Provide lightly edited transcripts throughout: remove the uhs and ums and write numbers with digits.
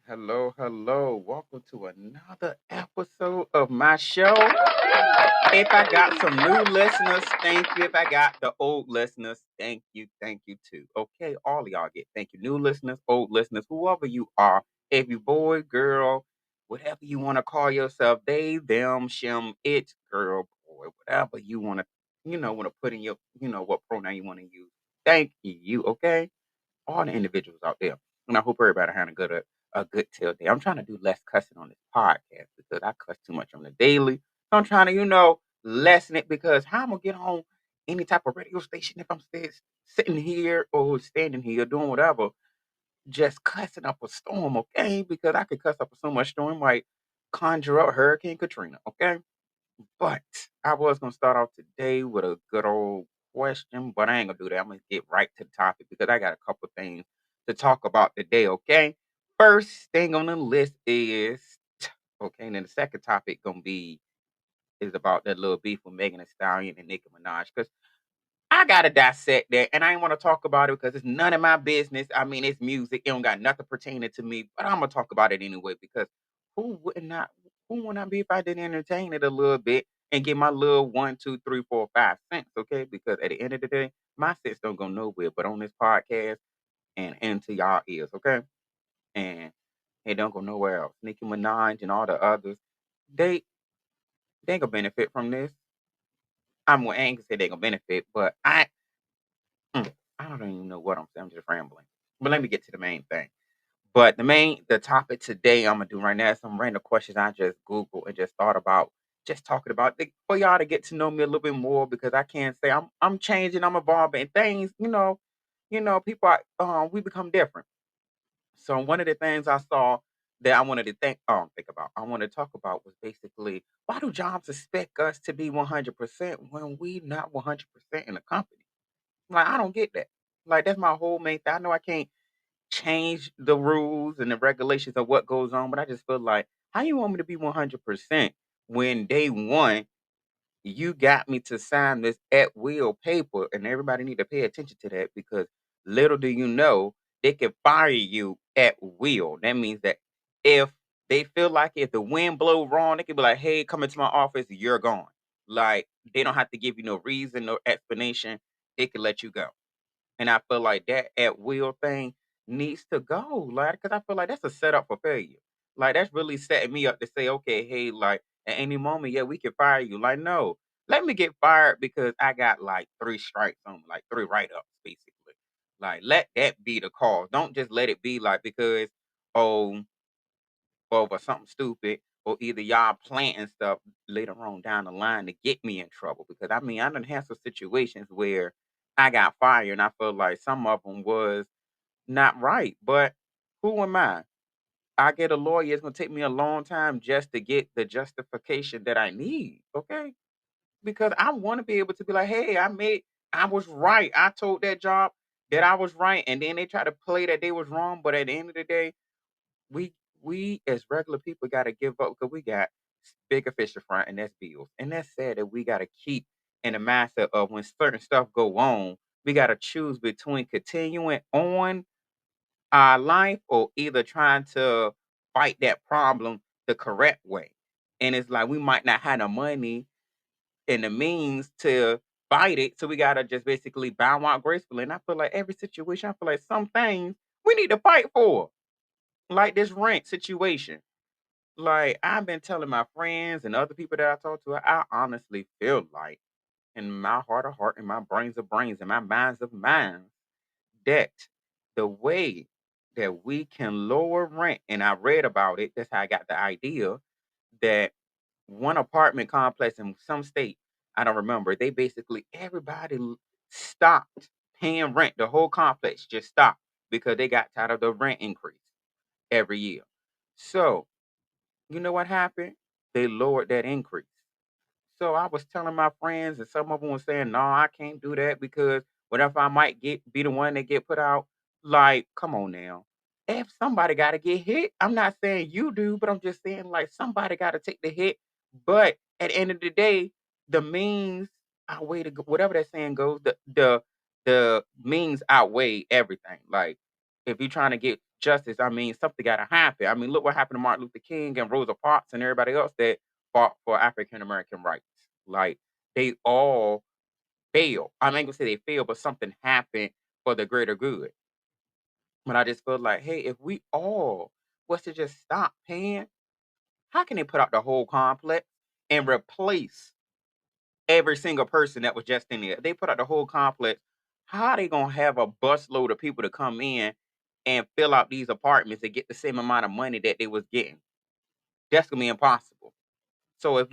Hello, hello. Welcome to another episode of my show. If I got some new listeners, thank you. If I got the old listeners, thank you too. Okay, all of y'all get thank you. New listeners, old listeners, whoever you are, if you boy, girl, whatever you want to call yourself, they, them, shim, it, girl, boy, whatever you want to, want to put in your, what pronoun you want to use. Thank you, okay? All the individuals out there. And I hope everybody had a good till day. I'm trying to do less cussing on this podcast because I cuss too much on the daily. So I'm trying to, lessen it because how I'm gonna get on any type of radio station if I'm sitting here or standing here doing whatever, just cussing up a storm, okay? Because I could cuss up so much storm like conjure up Hurricane Katrina, okay? But I was gonna start off today with a good old question, but I ain't gonna do that. I'm gonna get right to the topic because I got a couple things to talk about today. Okay, first thing on the list is okay, and then the second topic gonna be is about that little beef with Megan Thee Stallion and Nicki Minaj because I gotta dissect that, and I ain't want to talk about it because it's none of my business. I mean, it's music; it don't got nothing pertaining to me. But I'm gonna talk about it anyway because who would not? Who would not be if I didn't entertain it a little bit and get my little 1, 2, 3, 4, 5 cents? Okay, because at the end of the day, my cents don't go nowhere but on this podcast and into y'all ears. Okay, and it don't go nowhere else. Nicki Minaj and all the others, they they ain't gonna benefit from this. I ain't gonna say they gonna benefit, but I don't even know what I'm saying. I'm just rambling. But let me get to the main thing. But the topic today I'm gonna do right now is some random questions I just Googled and just thought about, just talking about for y'all to get to know me a little bit more because I can't say I'm changing, I'm evolving, and things. People we become different. So one of the things I saw that I wanted to think about, I want to talk about was basically why do jobs expect us to be 100% when we not 100% in the company? Like, I don't get that. Like, that's my whole main thing. I know I can't change the rules and the regulations of what goes on, but I just feel like, how you want me to be 100% when day one you got me to sign this at will paper, and everybody need to pay attention to that because little do you know they can fire you at will. That means that if they feel like if the wind blow wrong, they can be like, "Hey, come into my office, you're gone." Like they don't have to give you no reason, no explanation. They can let you go. And I feel like that at will thing needs to go, like, because I feel like that's a setup for failure. Like that's really setting me up to say, okay, hey, like at any moment, yeah, we can fire you. Like, no, let me get fired because I got like three strikes on, me, like three write-ups, basically. Like, let that be the cause. Don't just let it be like because oh over something stupid or either y'all planting stuff later on down the line to get me in trouble. Because I mean, I done had some situations where I got fired and I feel like some of them was not right. But who am I? I get a lawyer. It's gonna take me a long time just to get the justification that I need. Okay, because I want to be able to be like, hey, I was right. I told that job that I was right, and then they try to play that they was wrong. But at the end of the day, we we as regular people got to give up because we got bigger fish to fry, and that's bills. And that's sad that we got to keep in the mindset of when certain stuff go on, we got to choose between continuing on our life or either trying to fight that problem the correct way. And it's like we might not have the money and the means to fight it, so we gotta just basically bow out gracefully. And I feel like every situation, I feel like some things we need to fight for, like this rent situation. Like, I've been telling my friends and other people that I talk to, I honestly feel like in my heart of heart and my brains of brains and my minds of minds that the way that we can lower rent, and I read about it, that's how I got the idea that one apartment complex in some state, I don't remember, they basically everybody stopped paying rent. The whole complex just stopped because they got tired of the rent increase every year. So you know what happened? They lowered that increase. So I was telling my friends, and some of them were saying, "No, I can't do that because what if I might get be the one that get put out?" Like, come on now. If somebody got to get hit, I'm not saying you do, but I'm just saying like somebody got to take the hit. But at the end of the day, the means outweigh whatever that saying goes. The means outweigh everything. Like if you're trying to get justice. I mean, something gotta happen. I mean, look what happened to Martin Luther King and Rosa Parks and everybody else that fought for African American rights. Like they all failed. I ain't gonna say they failed, but something happened for the greater good. But I just feel like, hey, if we all was to just stop paying, how can they put out the whole complex and replace every single person that was just in there? They put out the whole complex. How they gonna have a busload of people to come in and fill out these apartments and get the same amount of money that they was getting? That's gonna be impossible. So if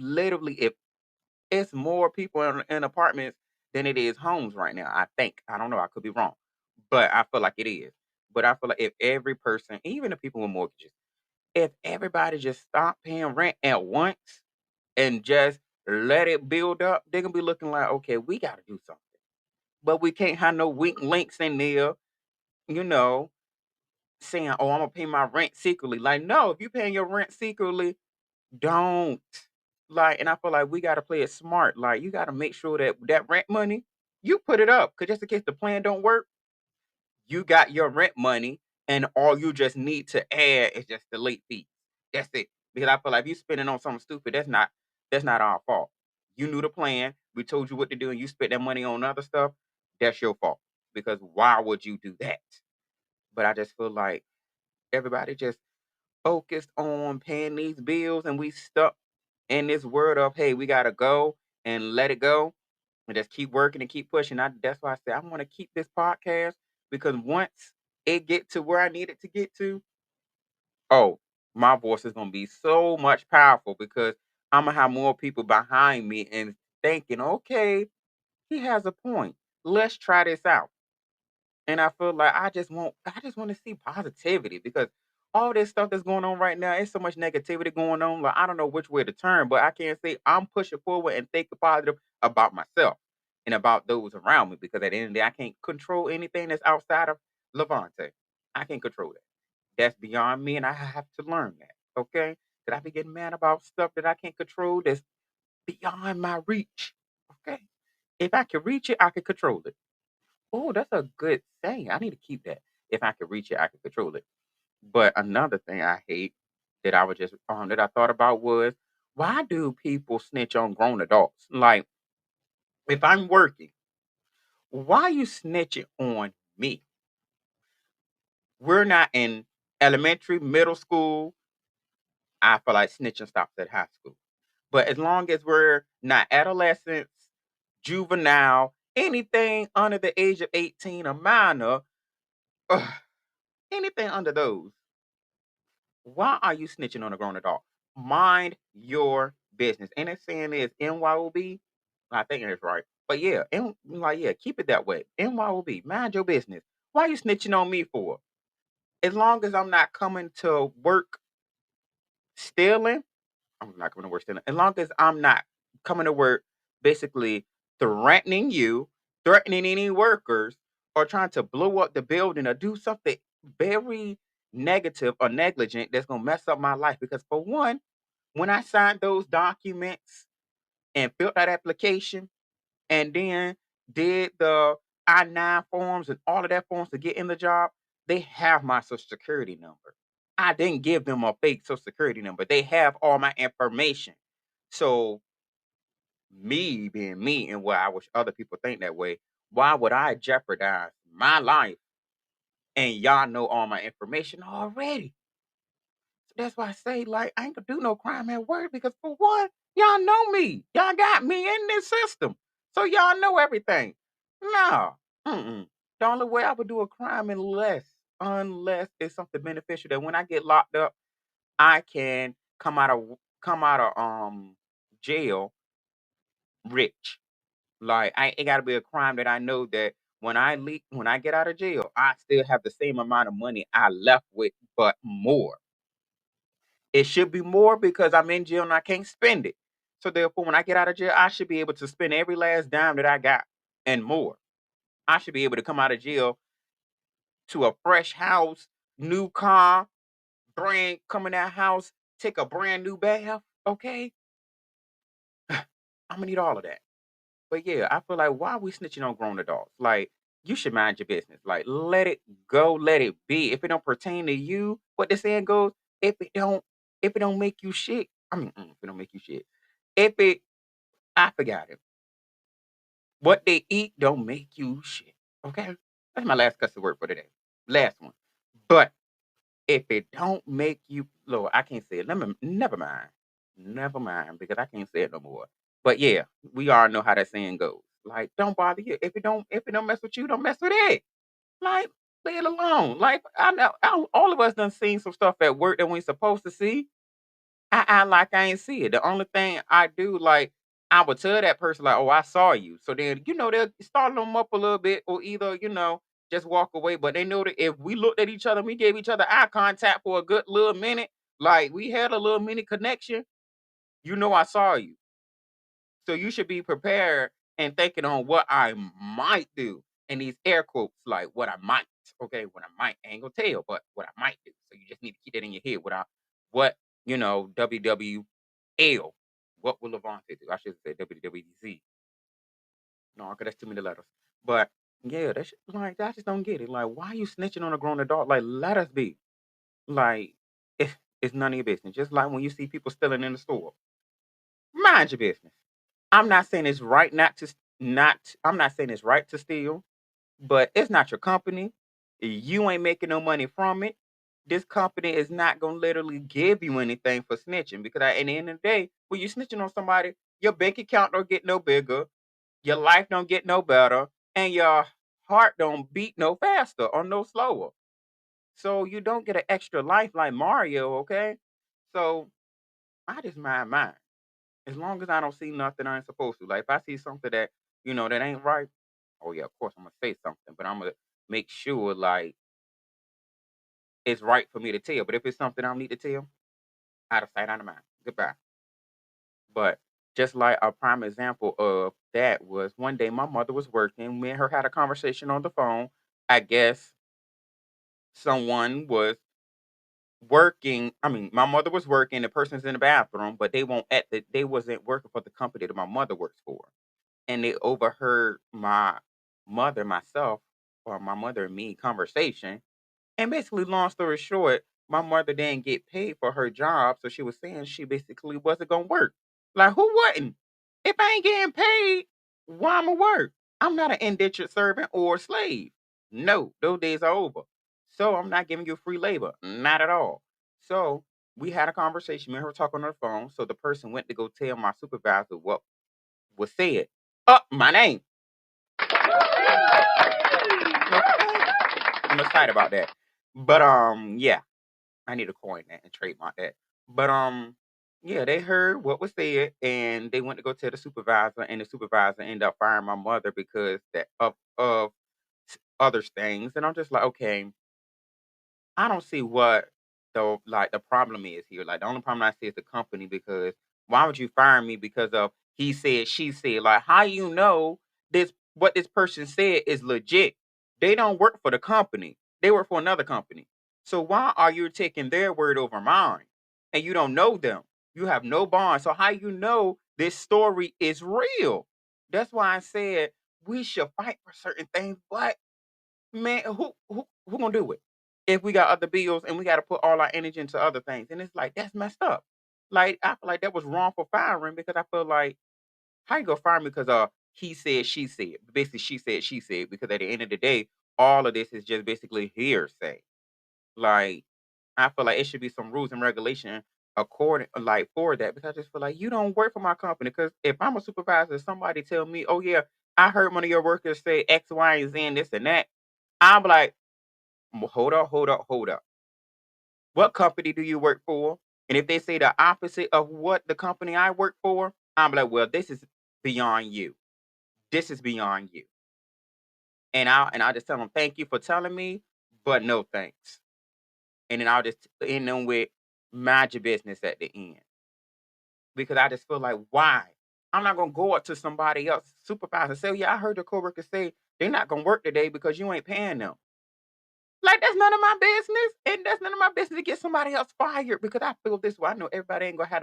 it's more people in apartments than it is homes right now, I think. I don't know. I could be wrong, but I feel like it is. But I feel like if every person, even the people with mortgages, if everybody just stop paying rent at once and just let it build up, they're gonna be looking like, okay, we gotta do something. But we can't have no weak links in there, you know, saying, oh, I'm gonna pay my rent secretly. Like, no, if you're paying your rent secretly, don't. Like, and I feel like we gotta play it smart. Like, you gotta make sure that that rent money, you put it up. Cause just in case the plan don't work, you got your rent money, and all you just need to add is just the late fee. That's it. Because I feel like if you spending on something stupid, that's not our fault. You knew the plan. We told you what to do, and you spent that money on other stuff. That's your fault. Because why would you do that? But I just feel like everybody just focused on paying these bills, and we stuck in this word of, hey, we gotta go and let it go and just keep working and keep pushing. That's why I say I want to keep this podcast because once it get to where I need it to get to, oh, my voice is gonna be so much powerful because I'm gonna have more people behind me and thinking, okay, he has a point. Let's try this out. And I feel like I just want to see positivity because all this stuff that's going on right now, it's so much negativity going on. Like I don't know which way to turn, but I can't say I'm pushing forward and thinking positive about myself and about those around me because at the end of the day, I can't control anything that's outside of Levante. I can't control that. That's beyond me, and I have to learn that. Okay? Because I be getting mad about stuff that I can't control that's beyond my reach. Okay? If I can reach it, I can control it. Oh, that's a good thing. I need to keep that. If I could reach it, I could control it. But another thing I hate that I thought about was why do people snitch on grown adults? Like if I'm working, why you snitching on me? We're not in elementary, middle school. I feel like snitching stops at high school. But as long as we're not adolescents, juvenile, anything under the age of 18 or minor, ugh, anything under those, why are you snitching on a grown adult? Mind your business. And it's saying is NYOB. I think it's right. But yeah, yeah, keep it that way. NYOB. Mind your business. Why are you snitching on me for? As long as I'm not coming to work stealing, I'm not coming to work stealing. As long as I'm not coming to work basically threatening you, threatening any workers, or trying to blow up the building or do something very negative or negligent that's gonna mess up my life. Because for one, when I signed those documents and filled that application and then did the I-9 forms and all of that forms to get in the job, they have my social security number. I didn't give them a fake social security number. They have all my information. So me being me and what I wish other people think that way, why would I jeopardize my life and y'all know all my information already? So that's why I say, like, I ain't gonna do no crime at work because for one, y'all know me. Y'all got me in this system. So y'all know everything. No. Mm-mm. The only way I would do a crime unless it's something beneficial that when I get locked up, I can come out of jail rich. Like it gotta be a crime that I know that when I get out of jail, I still have the same amount of money I left with, but more. It should be more because I'm in jail and I can't spend it. So therefore, when I get out of jail, I should be able to spend every last dime that I got and more. I should be able to come out of jail to a fresh house, new car, come in that house, take a brand new bath. Okay, I'm gonna need all of that. But yeah, I feel like why are we snitching on grown adults? Like you should mind your business. Like, let it go, let it be. If it don't pertain to you, what the saying goes, if it don't, if it don't make you shit, if it don't make you shit, if it, I forgot it. What they eat don't make you shit. Okay, that's my last cuss word for today. Last one. But if it don't make you, Lord, I can't say it. Never mind. Never mind because I can't say it no more. But yeah, we all know how that saying goes. Like, don't bother you. If it don't mess with you, don't mess with it. Like, leave it alone. Like, I know all of us done seen some stuff at work that we ain't supposed to see. I act like I ain't see it. The only thing I do, like, I would tell that person, like, oh, I saw you. So then, they'll start them up a little bit, or either, just walk away. But they know that if we looked at each other, we gave each other eye contact for a good little minute, like we had a little mini connection, I saw you. So you should be prepared and thinking on what I might do. And these air quotes, like what I might. Okay, what I might, I ain't gonna tell, but what I might do. So you just need to keep that in your head. What WWL. What will Levante do? I should say WWZ. No, because that's too many letters. But yeah, that's like I just don't get it. Like, why are you snitching on a grown adult? Like, let us be. Like, it's none of your business. Just like when you see people stealing in the store, mind your business. I'm not saying it's right not to not. I'm not saying it's right to steal, but it's not your company. You ain't making no money from it. This company is not gonna literally give you anything for snitching because at the end of the day, when you snitching on somebody, your bank account don't get no bigger, your life don't get no better, and your heart don't beat no faster or no slower. So you don't get an extra life like Mario, okay? So I just mind mine. As long as I don't see nothing I ain't supposed to. Like if I see something that, that ain't right, oh yeah, of course I'm gonna say something, but I'm gonna make sure like it's right for me to tell. But if it's something I don't need to tell, out of sight, out of mind. Goodbye. But just like a prime example of that was one day my mother was working. Me and her had a conversation on the phone. I guess someone was working. I mean, my mother was working. The person's in the bathroom, but they wasn't working for the company that my mother works for. And they overheard myself, or my mother and me conversation. And basically, long story short, my mother didn't get paid for her job, so she was saying she basically wasn't gonna work. Like, who wouldn't? If I ain't getting paid, why I'ma work? I'm not an indentured servant or slave. No, those days are over. So I'm not giving you free labor. Not at all. So we had a conversation. Me and her talking on the phone. So the person went to go tell my supervisor what was said. My name. Okay. I'm excited about that. But yeah. I need to coin that and trademark that. But yeah, they heard what was said and they went to go tell the supervisor, and the supervisor ended up firing my mother because that of other things. And I'm just like, okay, I don't see what the problem is here. Like the only problem I see is the company because why would you fire me because of he said, she said? Like how you know this what this person said is legit? They don't work for the company. They work for another company. So why are you taking their word over mine? And you don't know them. You have no bond. So how you know this story is real? That's why I said we should fight for certain things, but man, who gonna do it? If we got other bills and we got to put all our energy into other things, and it's like that's messed up. Like I feel like that was wrong for firing because I feel like how you gonna fire me because he said she said basically she said because at the end of the day all of this is just basically hearsay. Like I feel like it should be some rules and regulation according like for that because I just feel like you don't work for my company because if I'm a supervisor, somebody tell me, oh yeah, I heard one of your workers say X, Y, and Z and this and that. I'm like, hold up, hold up, hold up. What company do you work for? And if they say the opposite of what the company I work for, I'm like, well, this is beyond you. This is beyond you. And I just tell them, thank you for telling me, but no thanks. And then I'll just end them with mind your business at the end. Because I just feel like, why? I'm not gonna go up to somebody else, supervisor, and say, yeah, I heard your coworker say they're not gonna work today because you ain't paying them. Like that's none of my business, and that's none of my business to get somebody else fired because I feel this way. I know everybody ain't gonna have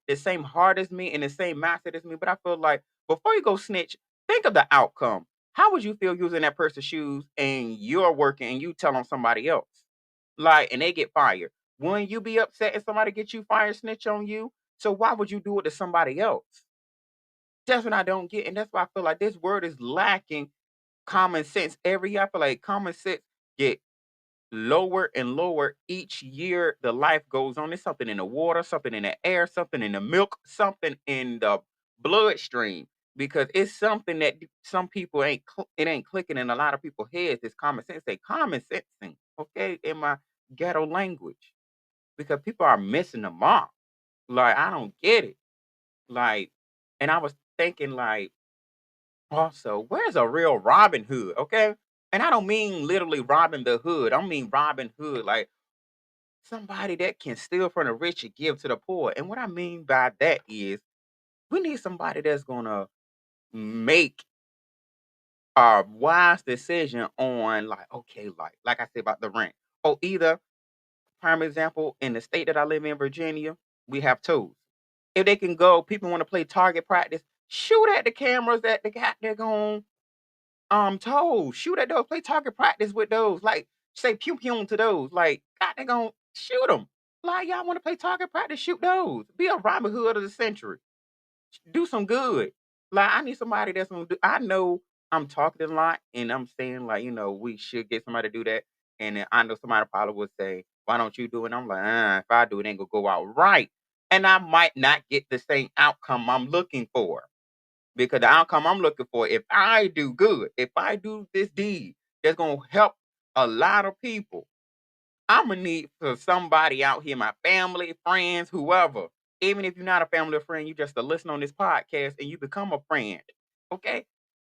the same heart as me, and the same mindset as me. But I feel like before you go snitch, think of the outcome. How would you feel using that person's shoes and you're working and you tell on somebody else? Like, and they get fired. Wouldn't you be upset if somebody get you fired, snitch on you? So why would you do it to somebody else? That's what I don't get. And that's why I feel like this word is lacking common sense. Every year, I feel like common sense get lower and lower each year the life goes on. There's something in the water, something in the air, something in the milk, something in the bloodstream. Because it's something that some people it ain't clicking in a lot of people's heads. It's common sense. They common sensing, okay, in my ghetto language. Because people are missing the mark. Like, I don't get it. Like, and I was thinking, like, also, where's a real Robin Hood? Okay. And I don't mean literally robbing the hood. I mean Robin Hood, like somebody that can steal from the rich and give to the poor. And what I mean by that is we need somebody that's gonna make a wise decision on like, okay, like I said about the rent. Or either prime example, in the state that I live in, Virginia, we have tools. If they can go, people want to play target practice, shoot at the cameras that they got they're going told, shoot at those, play target practice with those, like say pew pew to those, like God, they gonna shoot them. Like y'all want to play target practice, shoot those. Be a Robin Hood of the century. Do some good. Like I need somebody that's gonna do. I know I'm talking a lot, and I'm saying like we should get somebody to do that. And then I know somebody probably would say, "Why don't you do it?" I'm like, if I do it, ain't gonna go out right, and I might not get the same outcome I'm looking for because the outcome I'm looking for, if I do good, if I do this deed that's gonna help a lot of people, I'm gonna need for somebody out here, my family, friends, whoever. Even if you're not a family or friend, you just to listen on this podcast and you become a friend. Okay.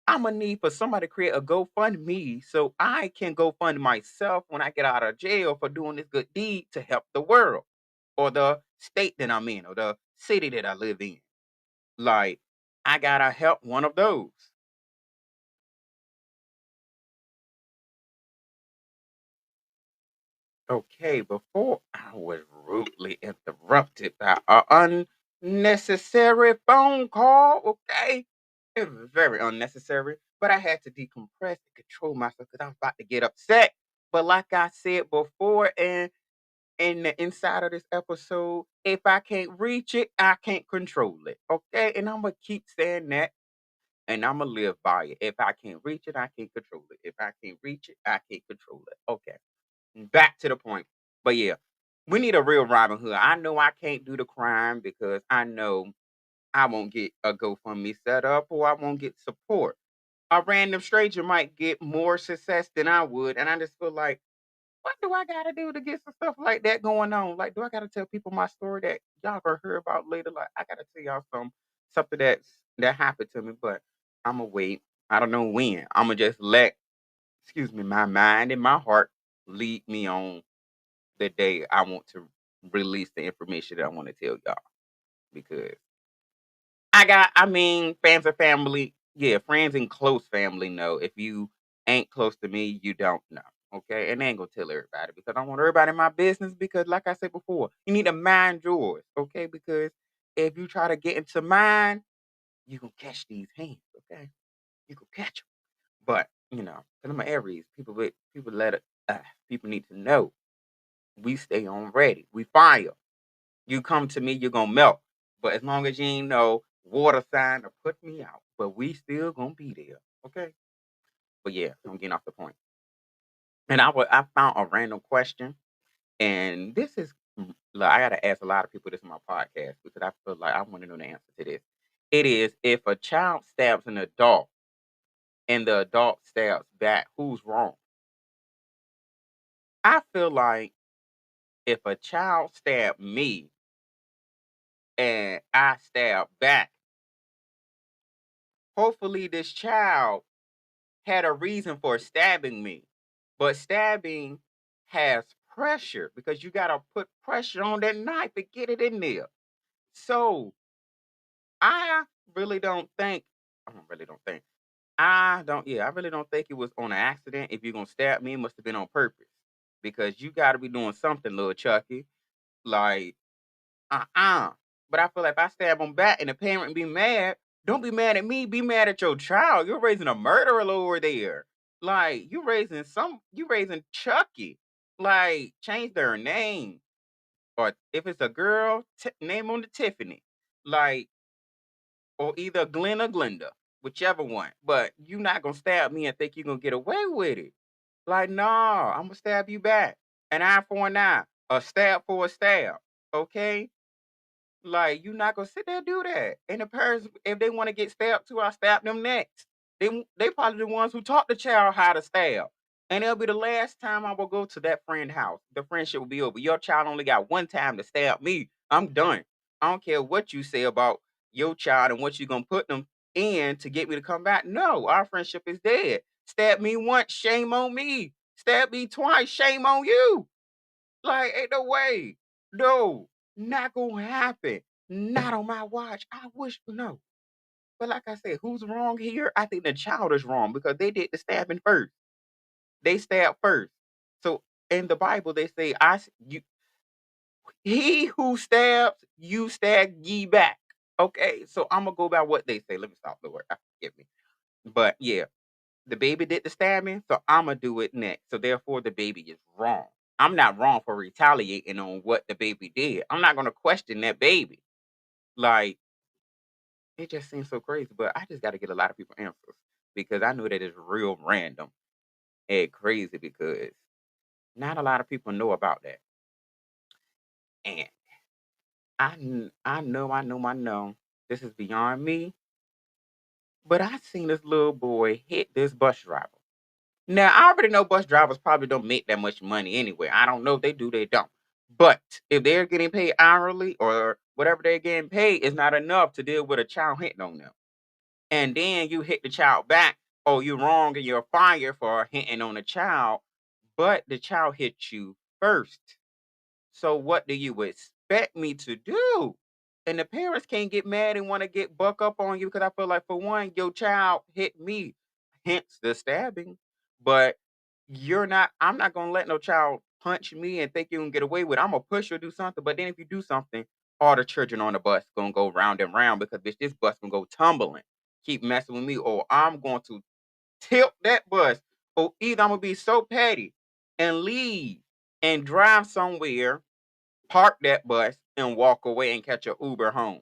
I'm gonna need for somebody to create a GoFundMe so I can go fund myself when I get out of jail for doing this good deed to help the world or the state that I'm in or the city that I live in. Like, I gotta help one of those. Okay, before I was rudely interrupted by an unnecessary phone call, okay? It was very unnecessary, but I had to decompress and control myself because I was about to get upset. But like I said before, and in the inside of this episode, if I can't reach it, I can't control it, okay? And I'm gonna keep saying that, and I'm gonna live by it. If I can't reach it, I can't control it. If I can't reach it, I can't control it. Okay, back to the point. But yeah, we need a real Robin Hood. I know I can't do the crime because I know I won't get a GoFundMe set up or I won't get support. A random stranger might get more success than I would. And I just feel like, what do I gotta do to get some stuff like that going on? Like, do I gotta tell people my story that y'all gonna hear about later? Like, I gotta tell y'all something that happened to me, but I'ma wait. I don't know when. I'ma just let, excuse me, my mind and my heart lead me on the day I want to release the information that I want to tell y'all because I mean, fans of family, yeah, friends and close family know. If you ain't close to me, you don't know. Okay. And I ain't gonna tell everybody because I want everybody in my business because, like I said before, you need to mind yours. Okay. Because if you try to get into mine, you gonna catch these hands. Okay. You can catch them. But, because I'm an Aries, people let it, people need to know we stay on ready. We fire. You come to me, you're gonna melt. But as long as you ain't no water sign to put me out, but we still gonna be there. Okay. But yeah, I'm getting off the point. And I found a random question, and this is like, I gotta ask a lot of people this in my podcast because I feel like I want to know the answer to this. It is if a child stabs an adult and the adult stabs back, who's wrong? I feel like if a child stabbed me and I stab back, hopefully this child had a reason for stabbing me. But stabbing has pressure because you got to put pressure on that knife to get it in there. So I really don't think, I really don't think, I really don't think it was on an accident. If you're going to stab me, it must have been on purpose because you got to be doing something, little Chucky. Like, uh-uh. But I feel like if I stab him back and the parent be mad, Don't be mad at me. Be mad at your child. You're raising a murderer over there. Like you raising Chucky. Like change their name, or if it's a girl, name on the Tiffany. Like or either Glenn or Glenda, whichever one. But you not gonna stab me and think you're gonna get away with it. Like, nah, I'm gonna stab you back. An eye for an eye, a stab for a stab. Okay? Like, you not gonna sit there and do that. And the parents, if they want to get stabbed too, I'll stab them next. They probably the ones who taught the child how to stab. And it'll be the last time I will go to that friend's house. The friendship will be over. Your child only got one time to stab me. I'm done. I don't care what you say about your child and what you're gonna put them in to get me to come back. No, our friendship is dead. Stab me once, shame on me. Stab me twice, shame on you. Like, ain't no way. No, not gonna happen. Not on my watch. I wish no. But like I said, who's wrong here? I think the child is wrong because they did the stabbing first. They stabbed first. So in the Bible, they say, you he who stabs, you stab ye back. Okay, so I'm gonna go by what they say. Let me stop the word. Forgive me. But yeah, the baby did the stabbing, so I'ma do it next. So therefore, the baby is wrong. I'm not wrong for retaliating on what the baby did. I'm not gonna question that baby. Like it just seems so crazy, but I just got to get a lot of people answers because I know that it's real random and crazy because not a lot of people know about that. And I know. This is beyond me, but I seen this little boy hit this bus driver. Now, I already know bus drivers probably don't make that much money anyway. I don't know if they do, they don't. But if they're getting paid hourly or whatever they're getting paid, is not enough to deal with a child hitting on them. And then you hit the child back. Oh, you're wrong and you're fired for hitting on the child, but the child hit you first. So what do you expect me to do? And the parents can't get mad and want to get buck up on you because I feel like for one, your child hit me, hence the stabbing. But I'm not gonna let no child punch me and think you can get away with it. I'm gonna push you to do something. But then if you do something, all the children on the bus gonna go round and round because bitch, this bus gonna go tumbling. Keep messing with me, or I'm going to tilt that bus. Or either I'm gonna be so petty and leave and drive somewhere, park that bus, and walk away and catch a Uber home.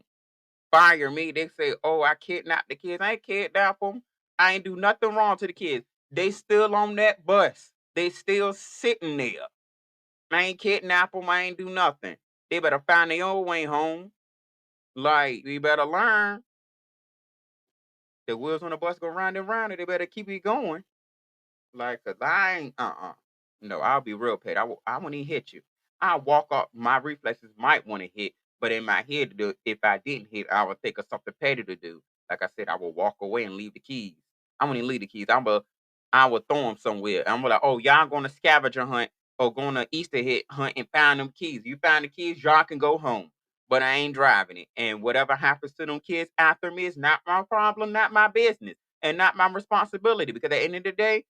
Fire me. They say, oh, I kidnapped the kids. I ain't kidnap them. I ain't do nothing wrong to the kids. They still on that bus. They still sitting there. I ain't kidnap them. I ain't do nothing. They better find their own way home. Like, we better learn. The wheels on the bus go round and round, and they better keep it going. Like, cause I ain't, no, I'll be real petty. I won't even hit you. I'll walk up. My reflexes might want to hit, but in my head, if I didn't hit, I would think of something petty to do. Like I said, I will walk away and leave the keys. I won't even leave the keys. I will throw them somewhere. I'm like, oh, y'all going to scavenger hunt or going to Easter egg hunt and find them keys. You find the keys, y'all can go home. But I ain't driving it. And whatever happens to them kids after me is not my problem, not my business, and not my responsibility. Because at the end of the day,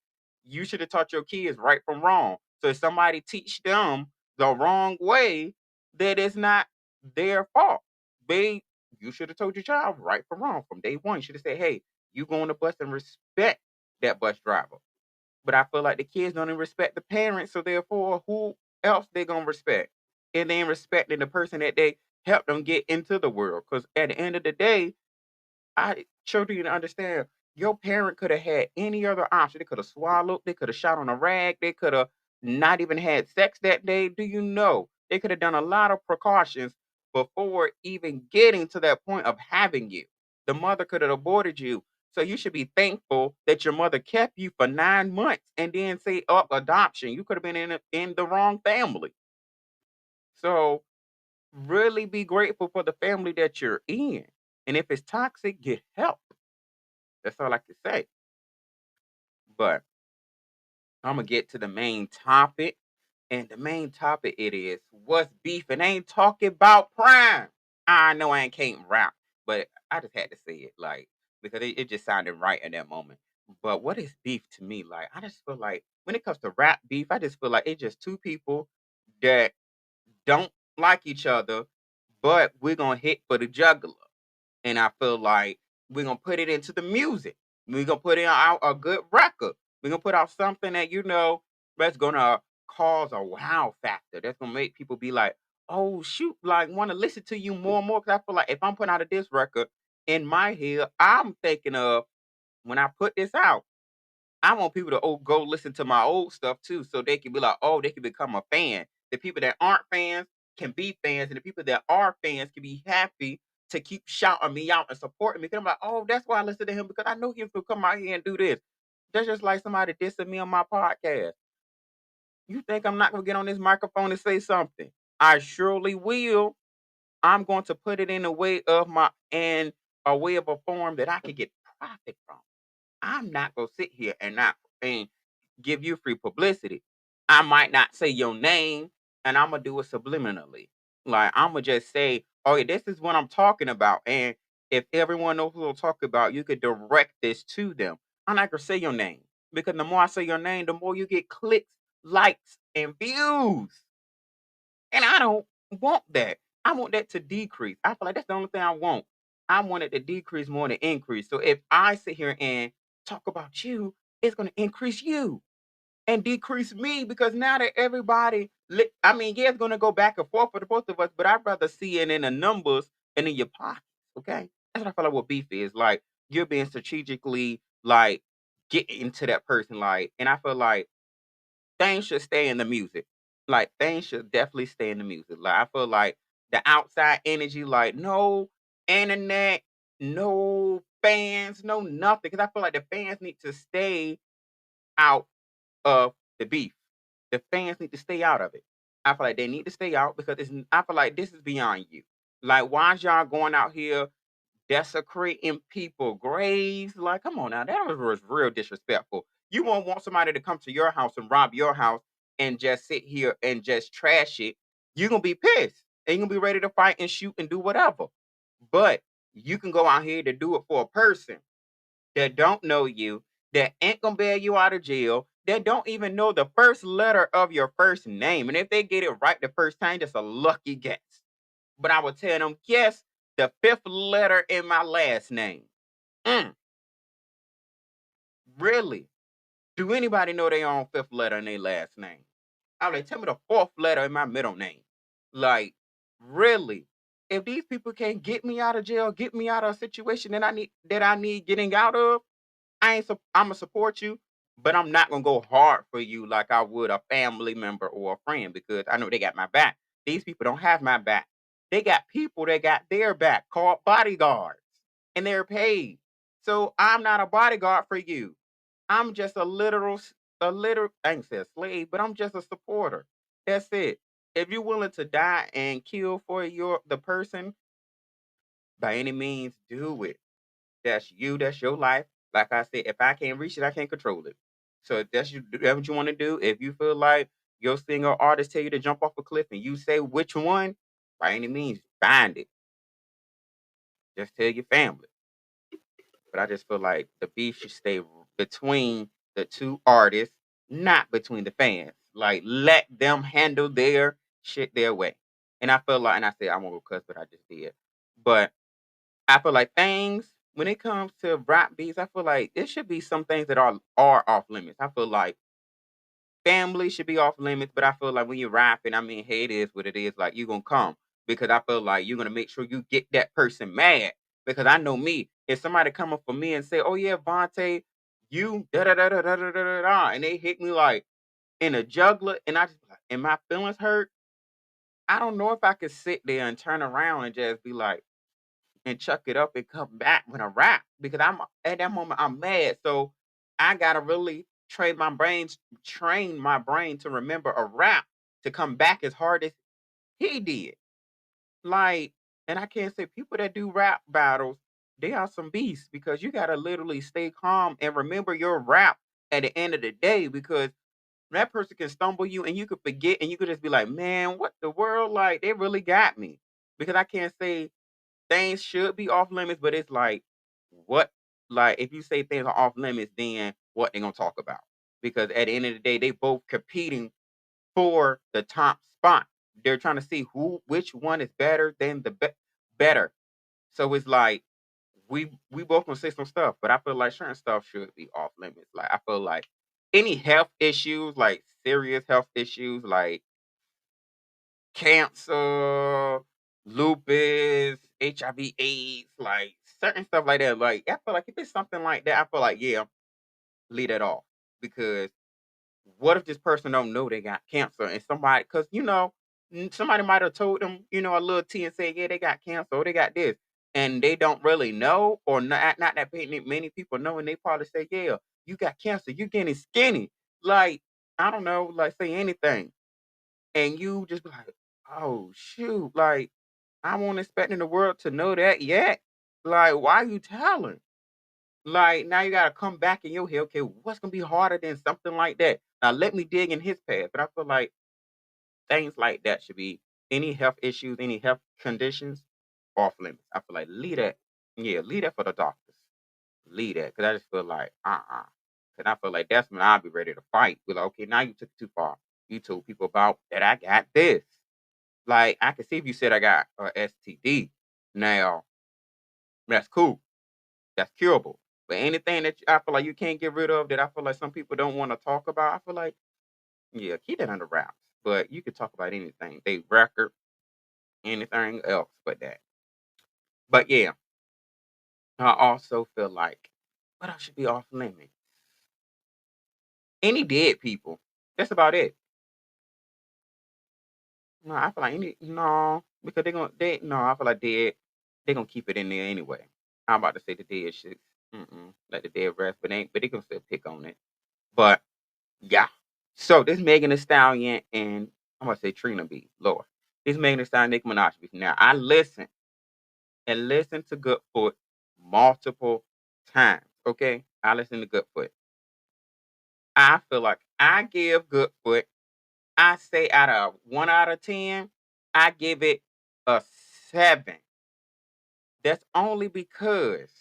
you should have taught your kids right from wrong. So if somebody teach them the wrong way, that is not their fault. They You should have told your child right from wrong from day one. You should have said, hey, you go on the bus and respect that bus driver. But I feel like the kids don't even respect the parents, so therefore who else they gonna respect? And they ain't respecting the person that they helped them get into the world. Because at the end of the day, I children you to understand your parent could have had any other option. They could have swallowed, they could have shot on a rag, they could have not even had sex that day. Do you know? They could have done a lot of precautions before even getting to that point of having you. The mother could have aborted you. So you should be thankful that your mother kept you for 9 months and then say up adoption. You could have been in the wrong family. So really be grateful for the family that you're in. And if it's toxic, get help. That's all I can say. But I'm gonna get to the main topic. And the main topic it is what's beef and I ain't talking about prime. I know I ain't can't rap, but I just had to say it like because it just sounded right in that moment. But what is beef to me? Like I just feel like when it comes to rap beef, I just feel like it's just two people that don't like each other, but we're gonna hit for the juggler. And I feel like We're gonna put it into the music. We're gonna put out a good record. We're gonna put out something that that's gonna cause a wow factor. That's gonna make people be like, oh shoot, like want to listen to you more and more. Cause I feel like if I'm putting out a diss record in my head, I'm thinking of when I put this out. I want people to go listen to my old stuff too, so they can be like, oh, they can become a fan. The people that aren't fans can be fans, and the people that are fans can be happy to keep shouting me out and supporting me. Because I'm like, oh, that's why I listen to him because I know he's gonna come out here and do this. That's just like somebody dissing me on my podcast. You think I'm not gonna get on this microphone and say something? I surely will. I'm going to put it in a way of a way of a form that I can get profit from. I'm not gonna sit here and give you free publicity. I might not say your name, and I'm gonna do it subliminally. Like I'm gonna just say, "Oh, yeah, this is what I'm talking about." And if everyone knows who I'm talking about, you could direct this to them. I'm not gonna say your name because the more I say your name, the more you get clicks, likes, and views. And I don't want that. I want that to decrease. I feel like that's the only thing I want. I want it to decrease more than increase. So if I sit here and talk about you, it's going to increase you and decrease me because now that I mean, yeah, it's going to go back and forth for the both of us, but I'd rather see it in the numbers and in your pockets. Okay. That's what I feel like what beef is. Like you're being strategically like get into that person. Like, and I feel like things should stay in the music. Like things should definitely stay in the music. Like I feel like the outside energy, like no internet, no fans, no nothing. Because I feel like the fans need to stay out of the beef. The fans need to stay out of it. I feel like they need to stay out because I feel like this is beyond you. Like, why is y'all going out here desecrating people graves? Like, come on now, was real disrespectful. You won't want somebody to come to your house and rob your house and just sit here and just trash it. You're gonna be pissed and you're gonna be ready to fight and shoot and do whatever. But you can go out here to do it for a person that don't know you, that ain't gonna bail you out of jail, that don't even know the first letter of your first name. And if they get it right the first time, that's a lucky guess. But I would tell them, guess the fifth letter in my last name. Mm, really? Do anybody know their own fifth letter in their last name? I'm like, tell me the fourth letter in my middle name. Like, really? If these people can't get me out of jail, get me out of a situation that I need getting out of, I'm gonna support you, but I'm not gonna go hard for you like I would a family member or a friend because I know they got my back. These people don't have my back. They got people that got their back called bodyguards, and they're paid. So I'm not a bodyguard for you. I'm just I ain't say a slave, but I'm just a supporter. That's it. If you're willing to die and kill for the person, by any means, do it. That's you. That's your life. Like I said, if I can't reach it, I can't control it. So if that's what you want to do. If you feel like your singer or artist tell you to jump off a cliff and you say which one, by any means, find it. Just tell your family. But I just feel like the beef should stay between the two artists, not between the fans. Like let them handle their shit their way. And I feel like, and I said I won't go cuss, but I just did. But I feel like things when it comes to rap beats, I feel like it should be some things that are off limits. I feel like family should be off limits, but I feel like when you're rapping, I mean, hey, it is what it is. Like you're gonna come because I feel like you're gonna make sure you get that person mad. Because I know me, if somebody coming for me and say, "Oh yeah, Vontae, you da da da da da da da da," and they hit me like in a juggler, and I just be like, and my feelings hurt. I don't know if I could sit there and turn around and just be like, and chuck it up and come back with a rap because I'm at that moment I'm mad. So I gotta really train my brain to remember a rap to come back as hard as he did. Like, and I can't say people that do rap battles, they are some beasts because you gotta literally stay calm and remember your rap at the end of the day because that person can stumble you and you could forget and you could just be like, man, what the world? Like, they really got me. Because I can't say things should be off limits, but it's like what like if you say things are off limits, then what they gonna talk about? Because at the end of the day, they both competing for the top spot. They're trying to see which one is better than better. So it's like, we both gonna say some stuff, but I feel like certain stuff should be off limits. Like I feel like any health issues, like serious health issues, like cancer, lupus, HIV/AIDS, like certain stuff like that. Like I feel like if it's something like that, I feel like yeah, leave that off because what if this person don't know they got cancer and somebody because somebody might have told them a little tea and say yeah they got cancer or they got this and they don't really know or not that many people know and they probably say yeah you got cancer you're getting skinny like I don't know like say anything and you just be like oh shoot like I won't expecting the world to know that yet like why you telling like now you gotta come back in your head. Okay, what's gonna be harder than something like that? Now let me dig in his past. But I feel like things like that should be any health issues, any health conditions off limits. I feel like leave that. Yeah, leave that for the doctors. Leave that because I just feel like Cause I feel like that's when I'll be ready to fight. Be like, okay, now you took it too far. You told people about that I got this. Like I can see if you said I got a STD. Now that's cool. That's curable. But anything that I feel like you can't get rid of that I feel like some people don't want to talk about, I feel like, yeah, keep that under wraps. But you could talk about anything. They record, anything else but that. But yeah, I also feel like what else should be off limits? Any dead people. That's about it. No, I feel like any no, because I feel like they're gonna keep it in there anyway. I'm about to say the dead shit. Let the dead rest, but they gonna still pick on it. But yeah. So this Megan Thee Stallion and I'm gonna say Trina B. Lord. This Megan Thee Stallion, Nicki Minaj beef. Now I listen to Goodfoot multiple times. Okay, I listen to Goodfoot. I feel like I give Goodfoot. I say out of 1 out of 10, I give it a 7. That's only because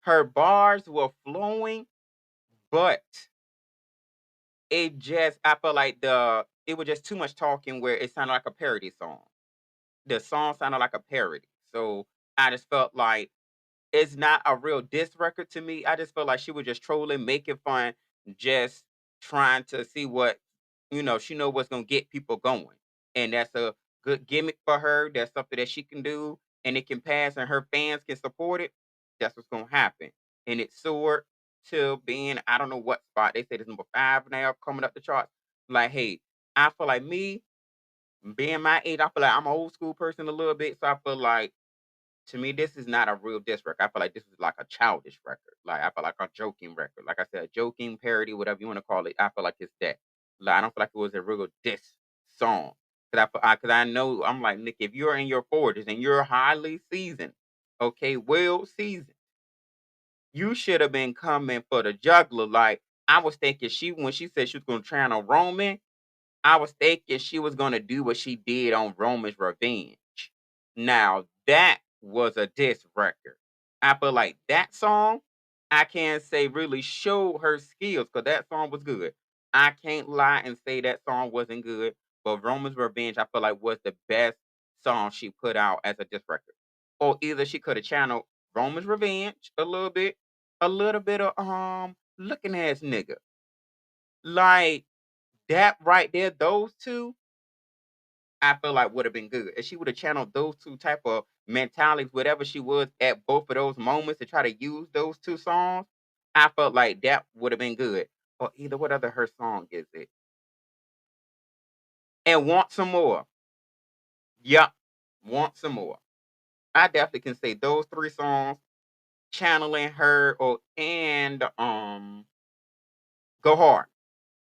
her bars were flowing, but it just I felt like it was just too much talking where it sounded like a parody song. The song sounded like a parody. So I just felt like it's not a real diss record to me. I just felt like she was just trolling, making fun, just trying to see what she know what's gonna get people going. And that's a good gimmick for her. That's something that she can do and it can pass and her fans can support it. That's what's gonna happen. And it soared to being, I don't know what spot. They said it's number 5 now coming up the charts. Like, hey, I feel like me, being my age, I feel like I'm an old school person a little bit. So I feel like to me, this is not a real diss record. I feel like this is like a childish record. Like I feel like a joking record. Like I said, a joking parody, whatever you want to call it. I feel like it's that. Like I don't feel like it was a real diss song. Cause I know I'm like Nick. If you're in your 40s and you're highly seasoned, okay, well seasoned, you should have been coming for the juggler. Like I was thinking, when she said she was gonna try on Roman, I was thinking she was gonna do what she did on Roman's Revenge. Now that was a diss record. I feel like that song, I can't say really showed her skills because that song was good. I can't lie and say that song wasn't good, but Roman's Revenge, I feel like was the best song she put out as a diss record. Or either she could have channeled Roman's Revenge a little bit of looking ass nigga. Like that right there, those two, I feel like would have been good. If she would have channeled those two type of mentalities, whatever she was at both of those moments to try to use those two songs, I felt like that would have been good. Or either what other her song is it? And Want Some More. Yup. Want Some More. I definitely can say those 3 songs, channeling her and Go Hard.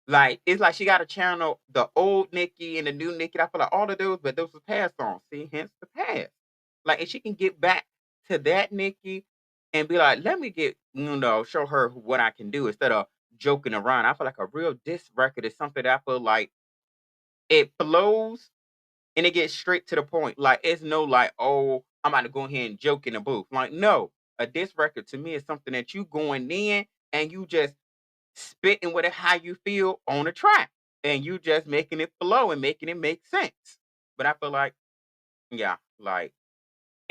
Like, it's like she got to channel the old Nicki and the new Nicki. I feel like all of those, but those were past songs. See, hence the past. Like, if she can get back to that Nicki and be like, let me show her what I can do instead of joking around. I feel like a real diss record is something that I feel like it flows and it gets straight to the point. Like, it's no like, oh, I'm about to go ahead and joke in the booth. Like, no, a diss record to me is something that you going in and you just spitting with it how you feel on a track. And you just making it flow and making it make sense. But I feel like, yeah, like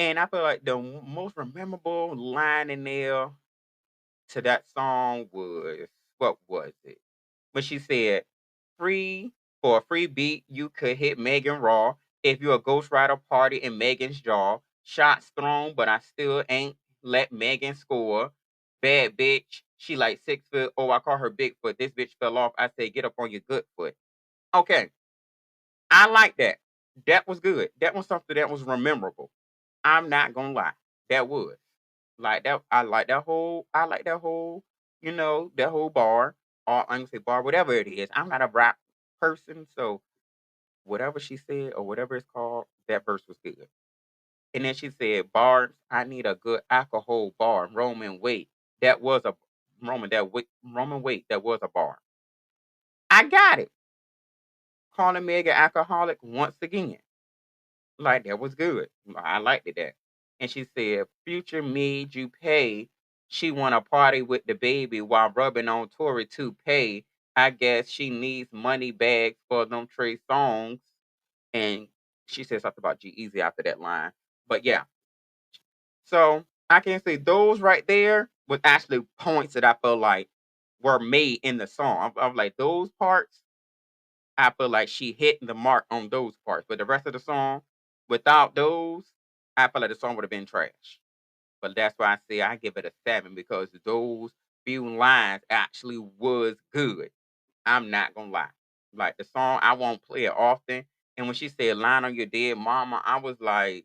And I feel like the most memorable line in there to that song was, what was it? When she said, "Free for a free beat, you could hit Megan Raw. If you're a Ghost Rider party in Megan's jaw, shots thrown, but I still ain't let Megan score. Bad bitch, she like 6 foot. Oh, I call her Bigfoot. This bitch fell off. I say, get up on your good foot." Okay, I like that. That was good. That was something that was memorable. I'm not gonna lie. That was. Like that, I like that whole. I like that whole. That whole bar. Or I'm gonna say bar, whatever it is. I'm not a rap person, so whatever she said or whatever it's called, that verse was good. And then she said, "Bars, I need a good alcohol bar. Roman weight. That was a Roman weight. That was a bar. I got it. Calling Meg an alcoholic once again. Like that was good. I liked it that. And she said, "Future made you pay. She wanna party with the baby while rubbing on Tory to pay. I guess she needs money bags for them Trey songs." And she said something about G Easy after that line. But yeah, so I can say those right there was actually points that I felt like were made in the song. I'm like those parts I feel like she hit the mark on those parts, but the rest of the song, without those, I feel like the song would have been trash. But that's why I say I give it a 7 because those few lines actually was good. I'm not gonna lie. Like the song, I won't play it often. And when she said "Line on Your Dead Mama," I was like,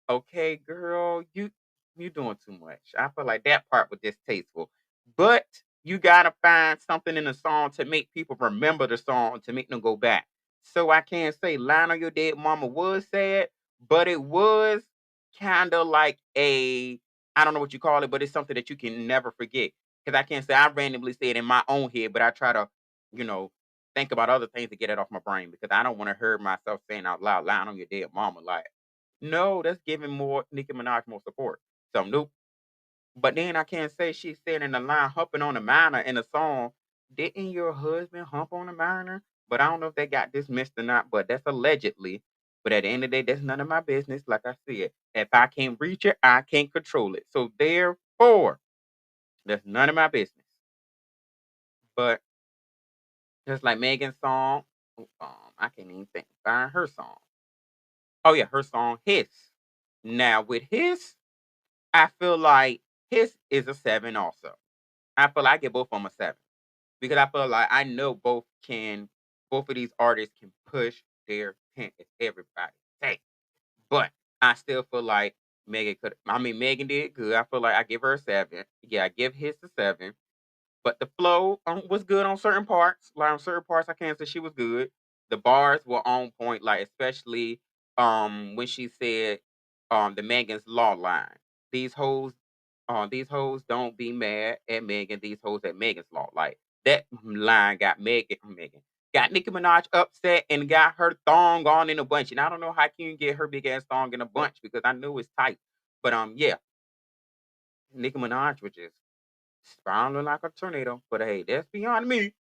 "Okay, girl, you doing too much." I feel like that part was distasteful. But you gotta find something in the song to make people remember the song to make them go back. So I can't say "Line on Your Dead Mama" was sad, but it was kind of like a, I don't know what you call it, but it's something that you can never forget. Because I can't say I randomly say it in my own head, but I try to, you know, think about other things to get it off my brain because I don't want to hear myself saying out loud "Line on Your Dead Mama." Like, no, that's giving more Nicki Minaj more support. So nope. But then I can't say she said in the line humping on the minor in the song, didn't your husband hump on the minor? But I don't know if they got dismissed or not, but that's allegedly. But at the end of the day, that's none of my business. Like I said, if I can't reach it, I can't control it. So therefore, that's none of my business. But just like Megan's song, I can't even think find her song. Oh yeah, her song His. Now with His, I feel like his is a 7 also. I feel like I give both of them a 7 because I feel like I know both of these artists can push their tent as everybody say. But I still feel like Megan did good. I feel like I give her a 7. Yeah, I give his a 7. But the flow was good on certain parts. Like on certain parts, I can't say she was good. The bars were on point, like especially when she said the Megan's Law line. These hoes, these hoes don't be mad at Megan. These hoes at Megan's Law. Like that line got Megan got Nicki Minaj upset and got her thong on in a bunch. And I don't know how can you get her big ass thong in a bunch because I know it's tight. But yeah, Nicki Minaj was just spiraling like a tornado. But hey, that's beyond me.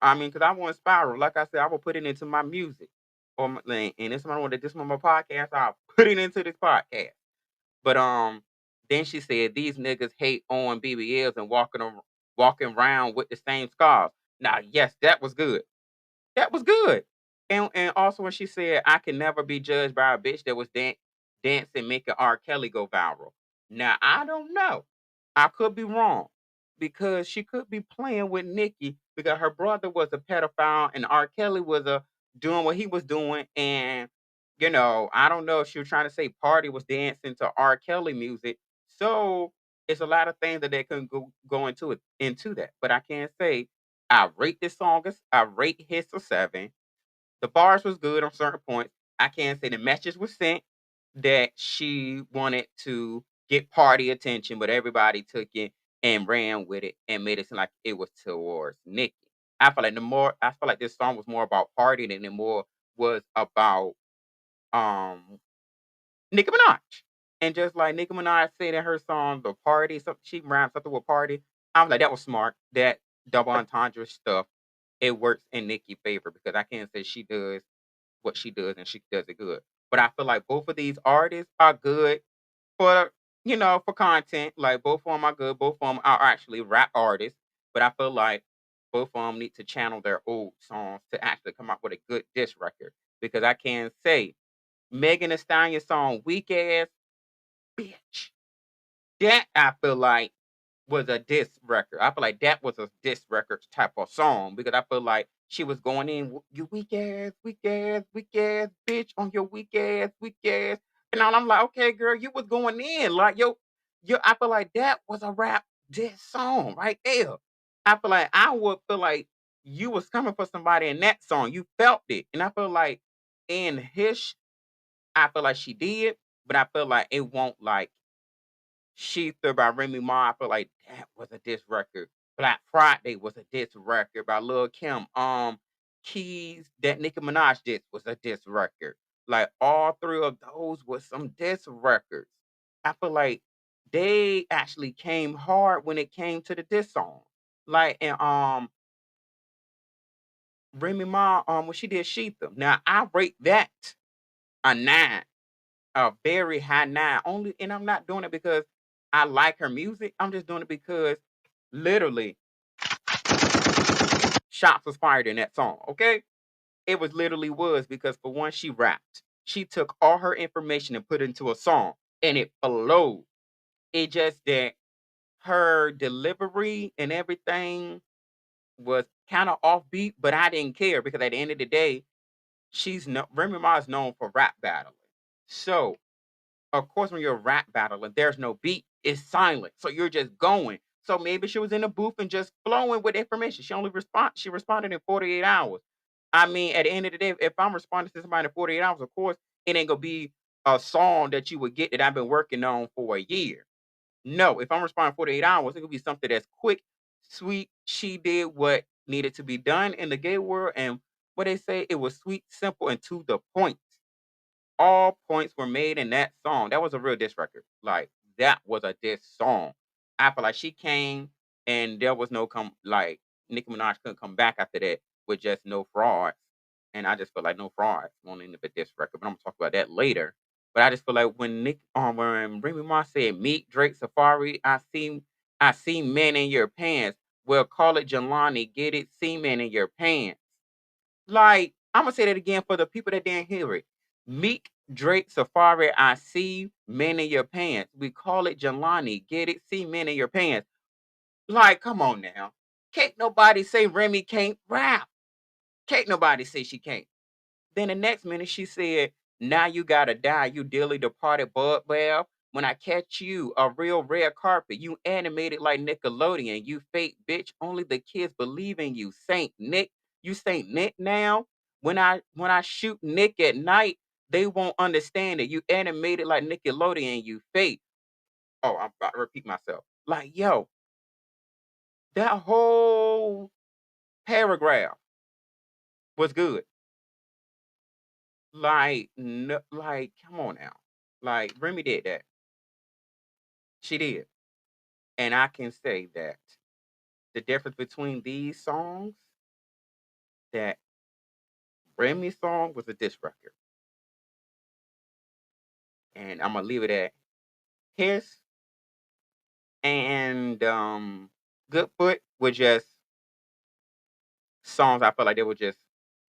I mean, because I want to spiral. Like I said, I will put it into my music. And if somebody want to this one my podcast, I'll put it into this podcast. But then she said these niggas hate on BBLs and walking around with the same scars. Now, yes, that was good. That was good. And also when she said, "I can never be judged by a bitch that was dancing making R. Kelly go viral." Now I don't know. I could be wrong because she could be playing with Nikki because her brother was a pedophile and R. Kelly was doing what he was doing. And I don't know if she was trying to say Party was dancing to R. Kelly music. So it's a lot of things that they couldn't go into that. But I can't say I rate this song I rate his a 7. The bars was good on certain points. I can't say the message was sent that she wanted to get party attention, but everybody took it and ran with it and made it seem like it was towards Nicki. I feel like this song was more about party than it more was about um Nicki Minaj. And just like Nicki Minaj said in her song, "The Party," something she rhymed something with party. I was like, that was smart. That double entendre stuff, it works in Nicki's favor because I can't say she does what she does and she does it good. But I feel like both of these artists are good. for for content. Like both of them are good. Both of them are actually rap artists, but I feel like both of them need to channel their old songs to actually come up with a good diss record. Because I can say Megan Thee Stallion song "Weak Ass Bitch." That I feel like was a diss record. I feel like that was a diss record type of song because I feel like she was going in, you weak ass, weak ass, bitch, on your weak ass. And I'm like, okay, girl, you was going in. Like, I feel like that was a rap diss song right there. I feel like I would feel like you was coming for somebody in that song. You felt it. And I feel like in his, I feel like she did, but I feel like it won't like Sheether by Remy Ma, I feel like that was a diss record. Black Friday was a diss record by Lil Kim. Keys that Nicki Minaj did was a diss record. Like all three of those was some diss records. I feel like they actually came hard when it came to the diss song. Like and Remy Ma when she did Sheether. Now I rate that a 9, a very high 9. Only, and I'm not doing it because I like her music. I'm just doing it because literally shots was fired in that song. Okay, it was literally was because for one, she rapped. She took all her information and put it into a song, and it flowed. It just that her delivery and everything was kind of offbeat, but I didn't care because at the end of the day, Remy Ma is known for rap battling. So of course, when you're rap battling, there's no beat. It's silent. So you're just going. So maybe she was in the booth and just flowing with information. She responded in 48 hours. I mean, at the end of the day, if I'm responding to somebody in 48 hours, of course, it ain't gonna be a song that you would get that I've been working on for a year. No, if I'm responding 48 hours, it could be something that's quick, sweet. She did what needed to be done in the gay world, and what they say, it was sweet, simple, and to the point. All points were made in that song. That was a real diss record. Like that was a diss song. I feel like she came and there was no like Nicki Minaj couldn't come back after that with just no frauds. And I just feel like no frauds won't end up a diss record. But I'm gonna talk about that later. But I just feel like when Remy Ma said Meek, Drake, Safari, I see men in your pants. Well, call it Jelani, get it, see men in your pants. Like, I'm gonna say that again for the people that didn't hear it. Meek, Drake, Safari, I see men in your pants. We call it Jelani. Get it? See men in your pants. Like, come on now. Can't nobody say Remy can't rap. Can't nobody say she can't. Then the next minute she said, now you gotta die, you dearly departed bugbear. When I catch you, a real red carpet, you animated like Nickelodeon. You fake bitch, only the kids believe in you. Saint Nick, you Saint Nick now. When I shoot Nick at night, they won't understand it. You animated like Nickelodeon, you fake. Oh, I'm about to repeat myself. Like, yo, that whole paragraph was good. Like, no, like, come on now. Like, Remy did that. She did. And I can say that the difference between these songs, that Remy's song was a diss record. And I'm gonna leave it at his and Goodfoot were just songs I felt like they were just,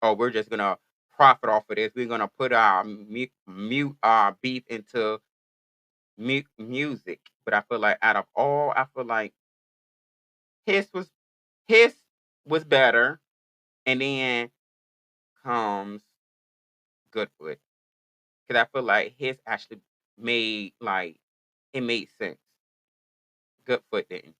oh, we're just gonna profit off of this. We're gonna put our mute our beef into music. But I feel like out of all, I feel like his was his was better, and then comes Goodfoot because I feel like his actually made like it made sense. Goodfoot didn't.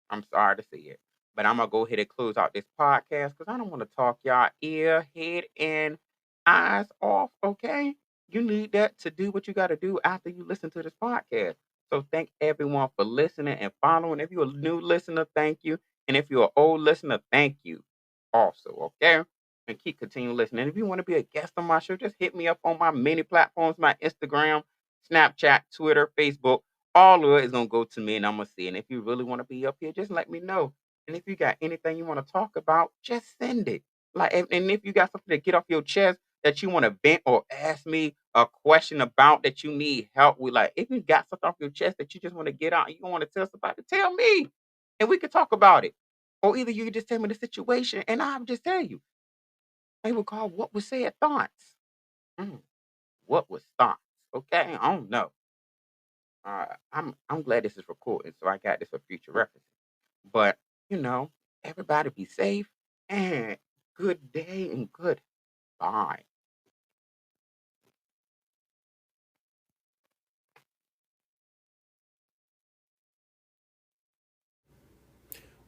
I'm sorry to say it. But I'm gonna go ahead and close out this podcast because I don't want to talk y'all ear, head, and eyes off. Okay, you need that to do what you got to do after you listen to this podcast. So thank everyone for listening and following. If you're a new listener, thank you, and if you're an old listener, thank you. Also, okay, and keep continuing listening. And if you want to be a guest on my show, just hit me up on my many platforms: my Instagram, Snapchat, Twitter, Facebook. All of it is gonna go to me and I'm gonna see. And if you really want to be up here, just let me know. And if you got anything you want to talk about, just send it. Like and if you got something to get off your chest, that you want to vent or ask me a question about that you need help with, like if you got something off your chest that you just want to get out and you want to tell somebody, tell me, and we can talk about it. Or either you can just tell me the situation and I'll just tell you. They would call what was said thoughts. Mm, what was thoughts? Okay, I don't know. I'm glad this is recorded, so I got this for future reference. But everybody be safe and good day and good bye.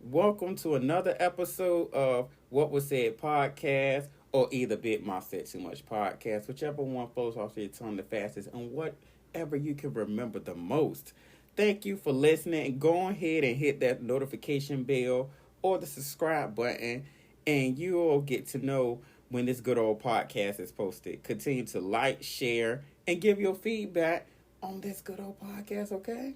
Welcome to another episode of What Was Said podcast, or either Bit My Said Too Much podcast, whichever one flows off your tongue the fastest, and whatever you can remember the most. Thank you for listening, and go ahead and hit that notification bell or the subscribe button, and you will get to know when this good old podcast is posted. Continue to like, share, and give your feedback on this good old podcast, okay?